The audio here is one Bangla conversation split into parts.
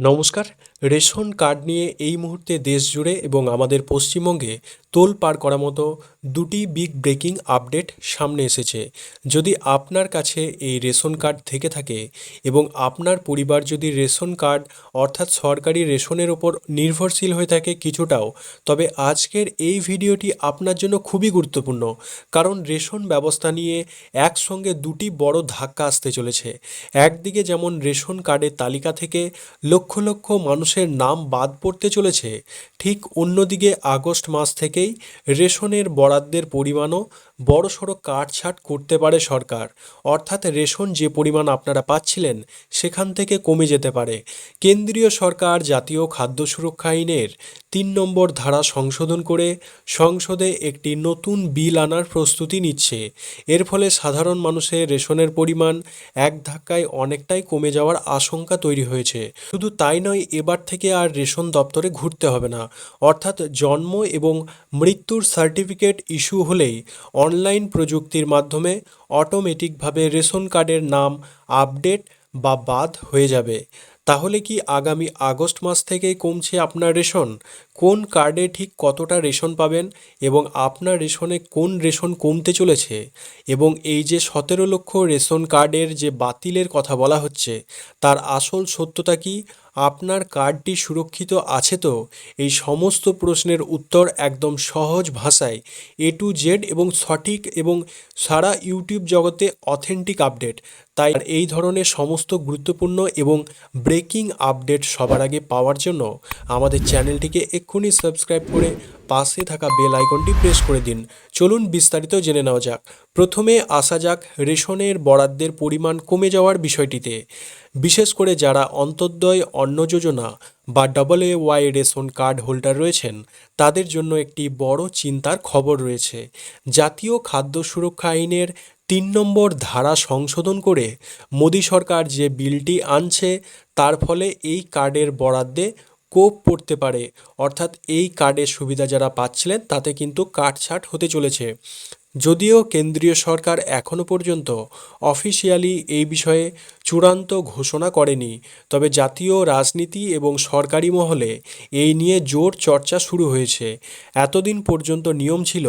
নমস্কার। রেশন কার্ড নিয়ে এই মুহূর্তে দেশ জুড়ে এবং আমাদের পশ্চিমবঙ্গে তোলপাড় করা মতো দুটি বিগ ব্রেকিং আপডেট সামনে এসেছে। যদি আপনার কাছে এই রেশন কার্ড থেকে থাকে এবং আপনার পরিবার যদি রেশন কার্ড অর্থাৎ সরকারি রেশনের ওপর নির্ভরশীল হয়ে থাকে কিছুটাও, তবে আজকের এই ভিডিওটি আপনার জন্য খুবই গুরুত্বপূর্ণ। কারণ রেশন ব্যবস্থা নিয়ে একসঙ্গে দুটি বড় ধাক্কা আসতে চলেছে। একদিকে যেমন রেশন কার্ডের তালিকা থেকে লক্ষ লক্ষ মানুষের নাম বাদ পড়তে চলেছে, ঠিক অন্যদিকে আগস্ট মাস থেকেই রেশনের বরাদ্দের পরিমাণও বড়সড় কাটছাঁট করতে পারে সরকার। অর্থাৎ রেশন যে পরিমাণ আপনারা পাচ্ছিলেন সেখান থেকে কমে যেতে পারে। কেন্দ্রীয় সরকার জাতীয় খাদ্য সুরক্ষা আইনের ৩ নম্বর ধারা সংশোধন করে সংসদে একটি নতুন বিল আনার প্রস্তুতি নিচ্ছে। এর ফলে সাধারণ মানুষের রেশনের পরিমাণ এক ধাক্কায় অনেকটাই কমে যাওয়ার আশঙ্কা তৈরি হয়েছে। শুধু তাই নয়, এবার থেকে আর রেশন দপ্তরে ঘুরতে হবে না। অর্থাৎ জন্ম এবং মৃত্যুর সার্টিফিকেট ইস্যু হলেই অনলাইন প্রযুক্তির মাধ্যমে অটোমেটিকভাবে রেশন কার্ডের নাম আপডেট বা বাদ হয়ে যাবে। তাহলে কি আগামী আগস্ট মাস থেকেই কমছে আপনার রেশন? কোন কার্ডে ঠিক কতটা রেশন পাবেন এবং আপনার রেশনে কোন রেশন কমতে চলেছে? এবং এই যে ১৭ লক্ষ রেশন কার্ডের যে বাতিলের কথা বলা হচ্ছে, তার আসল সত্যতা কি? আপনার কার্ডটি সুরক্ষিত আছে তো? এই সমস্ত প্রশ্নের উত্তর একদম সহজ ভাষায় A to Z এবং সঠিক এবং সারা ইউটিউব জগতে অথেন্টিক আপডেট। তাই এই ধরনের সমস্ত গুরুত্বপূর্ণ এবং ব্রেকিং আপডেট সবার আগে পাওয়ার জন্য আমাদের চ্যানেলটিকে এক্ষুনি সাবস্ক্রাইব করে পাশে থাকা বেল আইকনটি প্রেস করে দিন। চলুন বিস্তারিত জেনে নেওয়া যাক। প্রথমে আসা যাক রেশনের বরাদ্দের পরিমাণ কমে যাওয়ার বিষয়টিতে। বিশেষ করে যারা অন্তর্দয় অন্ন যোজনা বা AAY রেশন কার্ড হোল্ডার রয়েছেন, তাদের জন্য একটি বড় চিন্তার খবর রয়েছে। জাতীয় খাদ্য সুরক্ষা আইনের ৩ নম্বর ধারা সংশোধন করে মোদী সরকার যে বিলটি আনছে, তার ফলে এই কার্ডের বরাদ্দে কোপ পড়তে পারে। অর্থাৎ এই কার্ডের সুবিধা যারা পাচ্ছিলেন তাতে কিন্তু কাটছাঁট হতে চলেছে। যদিও কেন্দ্রীয় সরকার এখনও পর্যন্ত অফিসিয়ালি এই বিষয়ে চূড়ান্ত ঘোষণা করেনি, তবে জাতীয় রাজনীতি এবং সরকারি মহলে এই নিয়ে জোর চর্চা শুরু হয়েছে। এতদিন পর্যন্ত নিয়ম ছিল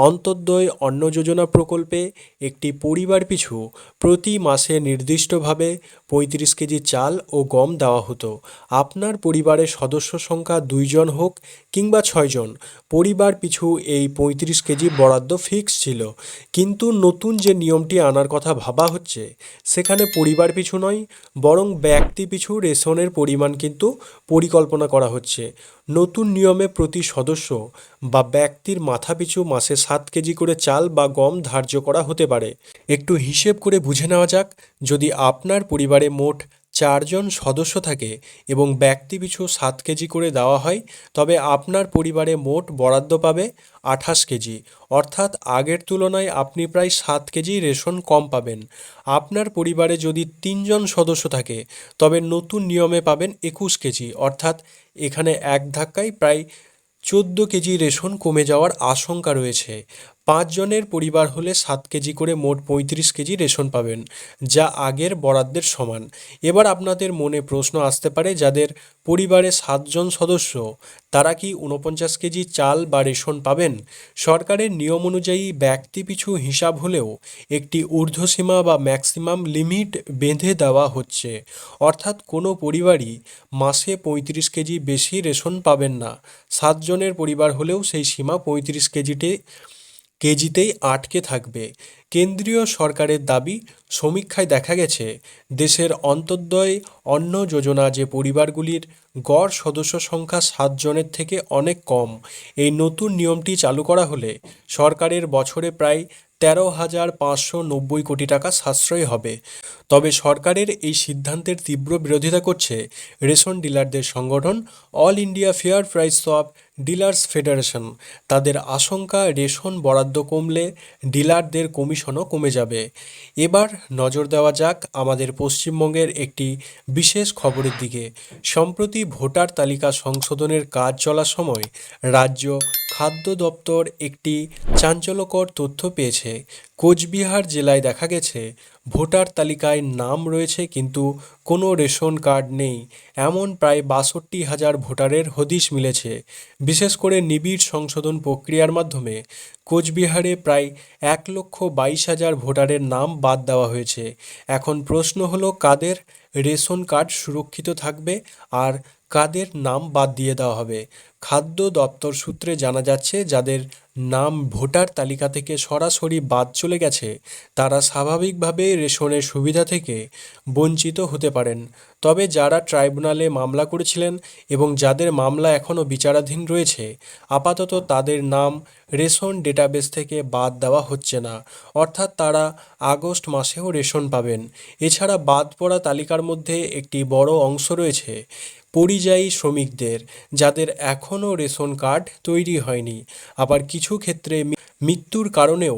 অন্তর্দয় অন্ন যোজনা প্রকল্পে একটি পরিবার পিছু প্রতি মাসে নির্দিষ্টভাবে ৩৫ কেজি চাল ও গম দেওয়া হতো। আপনার পরিবারের সদস্য সংখ্যা ২ জন হোক কিংবা ৬ জন, পরিবার পিছু এই ৩৫ কেজি বরাদ্দ ফিক্স ছিল। কিন্তু নতুন যে নিয়মটি আনার কথা ভাবা হচ্ছে, সেখানে পরিবার পিছু নয়, বরং ব্যক্তি পিছু রেশনের পরিমাণ কিন্তু পরিকল্পনা করা হচ্ছে। নতুন নিয়মে প্রতি সদস্য বা ব্যক্তির মাথাপিছু মাসে ৭ কেজি করে চাল বা গম ধার্য করা হতে পারে। একটু হিসেব করে বুঝে নেওয়া যাক, যদি আপনার পরিবারে মোট ৪ জন সদস্য থাকে এবং ব্যক্তিপিছু ৭ কেজি করে দেওয়া হয়, তবে আপনার পরিবারে মোট বরাদ্দ পাবে ২৮ কেজি। অর্থাৎ আগের তুলনায় আপনি প্রায় ৭ কেজি রেশন কম পাবেন। আপনার পরিবারে যদি ৩ জন সদস্য থাকে, তবে নতুন নিয়মে পাবেন ২১ কেজি। অর্থাৎ এখানে এক ধাক্কায় প্রায় ১৪ কেজি রেশন কমে যাওয়ার আশঙ্কা রয়েছে। ৫ জনের পরিবার হলে ৭ কেজি করে মোট ৩৫ কেজি রেশন পাবেন, যা আগের বরাদ্দের সমান। এবার আপনাদের মনে প্রশ্ন আসতে পারে, যাদের পরিবারে ৭ জন সদস্য, তারা কি ৪৯ কেজি চাল বা রেশন পাবেন? সরকারের নিয়ম অনুযায়ী ব্যক্তিপিছু হিসাব হলেও একটি ঊর্ধ্বসীমা বা ম্যাক্সিমাম লিমিট বেঁধে দেওয়া হচ্ছে। অর্থাৎ কোনো পরিবারই মাসে ৩৫ কেজি বেশি রেশন পাবেন না। ৭ জনের পরিবার হলেও সেই সীমা ৩৫ কেজিতেই আটকে থাকবে। কেন্দ্রীয় সরকারের দাবি, সমীক্ষায় দেখা গেছে দেশের অন্তর্দয় অন্ন যোজনা যে পরিবারগুলির গড় সদস্য সংখ্যা ৭ জনের থেকে অনেক কম। এই নতুন নিয়মটি চালু করা হলে সরকারের বছরে প্রায় ১৩,৫৯০ কোটি টাকা সাশ্রয় হবে। তবে সরকারের এই সিদ্ধান্তের তীব্র বিরোধিতা করছে রেশন ডিলারদের সংগঠন all India fair price of dealers federation. তাদের আশঙ্কা, রেশন বরাদ্দ কমলে ডিলারদের কমিশনও কমে যাবে। এবার নজর দেওয়া যাক আমাদের পশ্চিমবঙ্গের একটি বিশেষ খবরের দিকে। সম্প্রতি ভোটার তালিকা সংশোধনের কাজ চলার সময় রাজ্য খাদ্য দপ্তর একটি চাঞ্চল্যকর তথ্য পেয়েছে। কোচবিহার জেলায় দেখা গেছে ভোটার তালিকায় নাম রয়েছে কিন্তু কোনো রেশন কার্ড নেই, এমন প্রায় ৬২,০০০ ভোটারের হদিশ মিলেছে। বিশেষ করে নিবিড় সংশোধন প্রক্রিয়ার মাধ্যমে কোচবিহারে প্রায় ১,২২,০০০ ভোটারের নাম বাদ দেওয়া হয়েছে। এখন প্রশ্ন হলো, কাদের রেশন কার্ড সুরক্ষিত থাকবে আর কাদের নাম বাদ দিয়ে দেওয়া হবে। খাদ্য দপ্তর সূত্রে জানা যাচ্ছে, যাদের নাম ভোটার তালিকা থেকে সরাসরি বাদ চলে গেছে তারা স্বাভাবিকভাবে রেশনের সুবিধা থেকে বঞ্চিত হতে পারেন। তবে যারা ট্রাইব্যুনালে মামলা করেছিলেন এবং যাদের মামলা এখনও বিচারাধীন রয়েছে, আপাতত তাদের নাম রেশন ডেটাবেস থেকে বাদ দেওয়া হচ্ছে না, অর্থাৎ তারা আগস্ট মাসেও রেশন পাবেন। এছাড়া বাদ পড়া তালিকার মধ্যে একটি বড় অংশ রয়েছে পরিযায়ী শ্রমিকদের, যাদের এখনও রেশন কার্ড তৈরি হয়নি। আবার কিছু ক্ষেত্রে মৃত্যুর কারণেও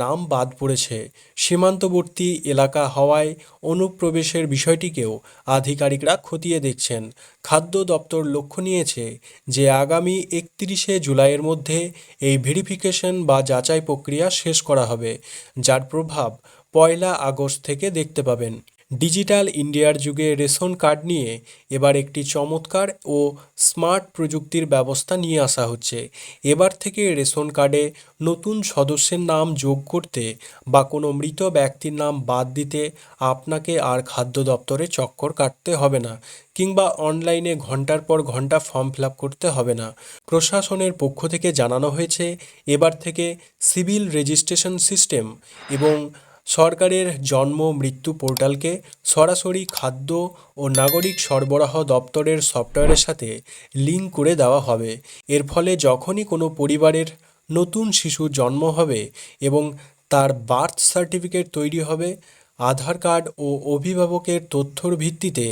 নাম বাদ পড়েছে। সীমান্তবর্তী এলাকা হওয়ায় অনুপ্রবেশের বিষয়টিকেও আধিকারিকরা খতিয়ে দেখছেন। খাদ্য দপ্তর লক্ষ্য নিয়েছে যে আগামী ৩১শে জুলাইয়ের মধ্যে এই ভেরিফিকেশন বা যাচাই প্রক্রিয়া শেষ করা হবে, যার প্রভাব ১লা আগস্ট থেকে দেখতে পাবেন। ডিজিটাল ইন্ডিয়ার যুগে রেশন কার্ড নিয়ে এবার একটি চমৎকার ও স্মার্ট প্রযুক্তির ব্যবস্থা নিয়ে আসা হচ্ছে। এবার থেকে রেশন কার্ডে নতুন সদস্যের নাম যোগ করতে বা কোনো মৃত ব্যক্তির নাম বাদ দিতে আপনাকে আর খাদ্য দপ্তরে চক্কর কাটতে হবে না, কিংবা অনলাইনে ঘন্টার পর ঘন্টা ফর্ম ফিল আপ করতে হবে না। প্রশাসনের পক্ষ থেকে জানানো হয়েছে, এবার থেকে সিভিল রেজিস্ট্রেশন সিস্টেম এবং সরকারের জন্ম মৃত্যু পোর্টালকে সরাসরি খাদ্য ও নাগরিক সরবরাহ দপ্তরের সফটওয়্যারের সাথে লিঙ্ক করে দেওয়া হবে। এর ফলে যখনই কোনো পরিবারের নতুন শিশু জন্ম হবে এবং তার বার্থ সার্টিফিকেট তৈরি হবে, আধার কার্ড ও অভিভাবকের তথ্যর ভিত্তিতে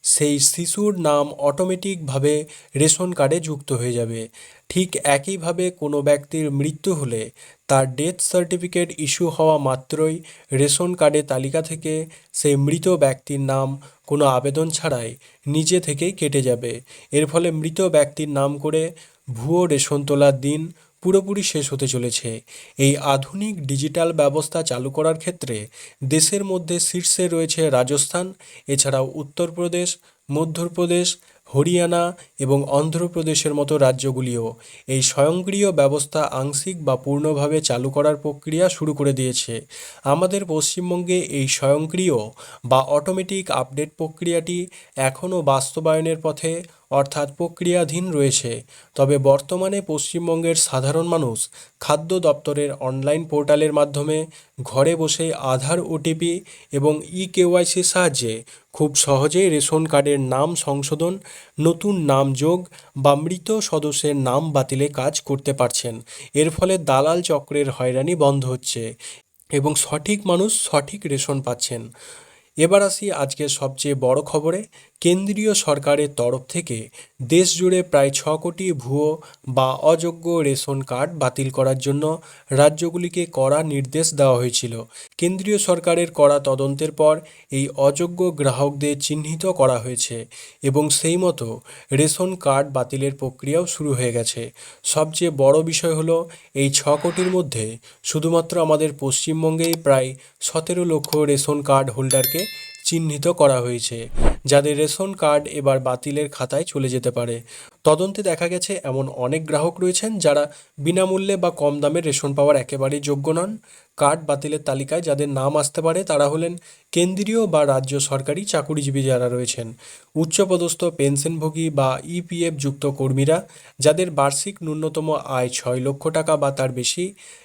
সেই শিশুর নাম অটোমেটিকভাবে রেশন কার্ডে যুক্ত হয়ে যাবে। ঠিক একইভাবে কোনো ব্যক্তির মৃত্যু হলে তার ডেথ সার্টিফিকেট ইস্যু হওয়া মাত্রই রেশন কার্ডের তালিকা থেকে সেই মৃত ব্যক্তির নাম কোনো আবেদন ছাড়াই নিজে থেকেই কেটে যাবে। এর ফলে মৃত ব্যক্তির নাম করে ভুয়ো রেশন তোলার দিন পুরোপুরি শেষ হতে চলেছে। এই আধুনিক ডিজিটাল ব্যবস্থা চালু করার ক্ষেত্রে দেশের মধ্যে শীর্ষে রয়েছে রাজস্থান, এছাড়াও উত্তরপ্রদেশ, মধ্যপ্রদেশ, হরিয়ানা এবং অন্ধ্রপ্রদেশের মতো রাজ্যগুলিও এই স্বয়ংক্রিয় ব্যবস্থা আংশিক বা পূর্ণভাবে চালু করার প্রক্রিয়া শুরু করে দিয়েছে। আমাদের পশ্চিমবঙ্গে এই স্বয়ংক্রিয় বা অটোমেটিক আপডেট প্রক্রিয়াটি এখনও বাস্তবায়নের পথে, অর্থাৎ প্রক্রিয়াধীন রয়েছে। তবে বর্তমানে পশ্চিমবঙ্গের সাধারণ মানুষ খাদ্য দপ্তরের অনলাইন পোর্টালের মাধ্যমে ঘরে বসে আধার, ওটিপি এবং কেওয়াইসির সাহায্যে খুব সহজেই রেশন কার্ডের নাম সংশোধন, নতুন নাম যোগ বা মৃত সদস্যের নাম বাতিলে কাজ করতে পারছেন। এর ফলে দালাল চক্রের হয়রানি বন্ধ হচ্ছে এবং সঠিক মানুষ সঠিক রেশন পাচ্ছেন। এবার আসি আজকের সবচেয়ে বড় খবরে। কেন্দ্রীয় সরকারের তরফ থেকে দেশ জুড়ে প্রায় ৬ কোটি ভুয়ো বা অযোগ্য রেশন কার্ড বাতিল করার জন্য রাজ্যগুলিকে কড়া নির্দেশ দেওয়া হয়েছিল। কেন্দ্রীয় সরকারের কড়া তদন্তের পর এই অযোগ্য গ্রাহকদের চিহ্নিত করা হয়েছে এবং সেই মতো রেশন কার্ড বাতিলের প্রক্রিয়াও শুরু হয়ে গেছে। সবচেয়ে বড় বিষয় হলো, এই ৬ কোটির মধ্যে শুধুমাত্র আমাদের পশ্চিমবঙ্গেই প্রায় ১৭ লক্ষ রেশন কার্ড হোল্ডারকে চিহ্নিত করা হয়েছে, যাদের রেশন কার্ড এবার বাতিলের খাতায় চলে যেতে পারে। তদন্তে দেখা গেছে এমন অনেক গ্রাহক রয়েছেন যারা বিনামূল্যে বা কম দামে রেশন পাওয়ার একেবারেই যোগ্য নন। কার্ড বাতিলের তালিকায় যাদের নাম আসতে পারে তারা হলেন কেন্দ্রীয় বা রাজ্য সরকারি চাকুরিজীবী যারা রয়েছেন, উচ্চপদস্থ পেনশনভোগী বা ইপিএফ যুক্ত কর্মীরা, যাদের বার্ষিক ন্যূনতম আয় ৬ লক্ষ টাকা বা তার বেশি,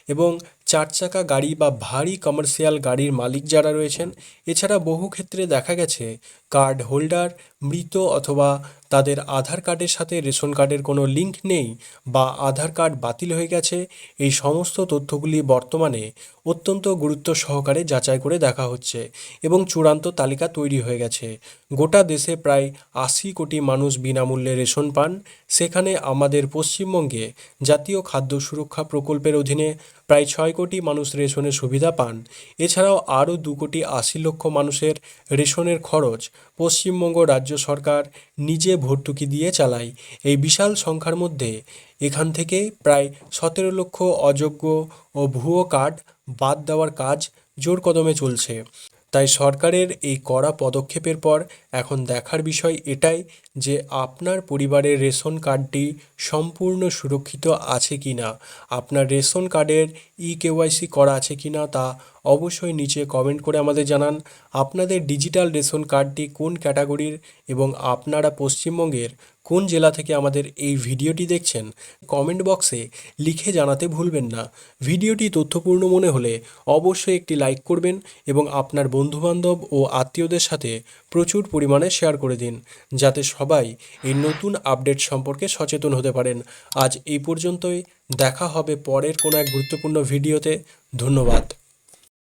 এবং ৪ চাকা গাড়ি বা ভারী কমার্শিয়াল গাড়ির মালিক যারা রয়েছেন। এছাড়া বহু ক্ষেত্রে দেখা গেছে কার্ড হোল্ডার মৃত অথবা তাদের আধার কার্ডের সাথে রেশন কার্ডের কোনো লিঙ্ক নেই বা আধার কার্ড বাতিল হয়ে গেছে। এই সমস্ত তথ্যগুলি বর্তমানে অত্যন্ত গুরুত্ব সহকারে যাচাই করে দেখা হচ্ছে এবং চূড়ান্ত তালিকা তৈরি হয়ে গেছে। গোটা দেশে প্রায় ৮০ কোটি মানুষ বিনামূল্যে রেশন পান, সেখানে আমাদের পশ্চিমবঙ্গে জাতীয় খাদ্য সুরক্ষা প্রকল্পের অধীনে প্রায় ৬ কোটি মানুষ রেশনের সুবিধা পান। এছাড়াও আরও ২ কোটি ৮০ লক্ষ মানুষের রেশনের খরচ পশ্চিমবঙ্গ রাজ্য সরকার নিজে ভর্তুকি দিয়ে চালায়। এই বিশাল সংখ্যার মধ্যে এখান থেকে প্রায় 17 লক্ষ অযোগ্য ও ভুয়ো কার্ড বাদ দেওয়ার কাজ জোর কদমে চলছে। তাই সরকারের এই কড়া পদক্ষেপের পর এখন দেখার বিষয় এটাই যে আপনার পরিবারের রেশন কার্ডটি সম্পূর্ণ সুরক্ষিত আছে কি না, আপনার রেশন কার্ডের কেওয়াইসি করা আছে কি না তা অবশ্যই নিচে কমেন্ট করে আমাদের জানান। আপনাদের ডিজিটাল রেশন কার্ডটি কোন ক্যাটাগরির এবং আপনারা পশ্চিমবঙ্গের কোন জেলা থেকে আমাদের এই ভিডিওটি দেখছেন কমেন্ট বক্সে লিখে জানাতে ভুলবেন না। ভিডিওটি তথ্যপূর্ণ মনে হলে অবশ্যই একটি লাইক করবেন এবং আপনার বন্ধুবান্ধব ও আত্মীয়দের সাথে প্রচুর পরিমাণে শেয়ার করে দিন, যাতে সবাই এই নতুন আপডেট সম্পর্কে সচেতন হতে পারেন। আজ এই পর্যন্তই, দেখা হবে পরের কোনো এক গুরুত্বপূর্ণ ভিডিওতে। ধন্যবাদ।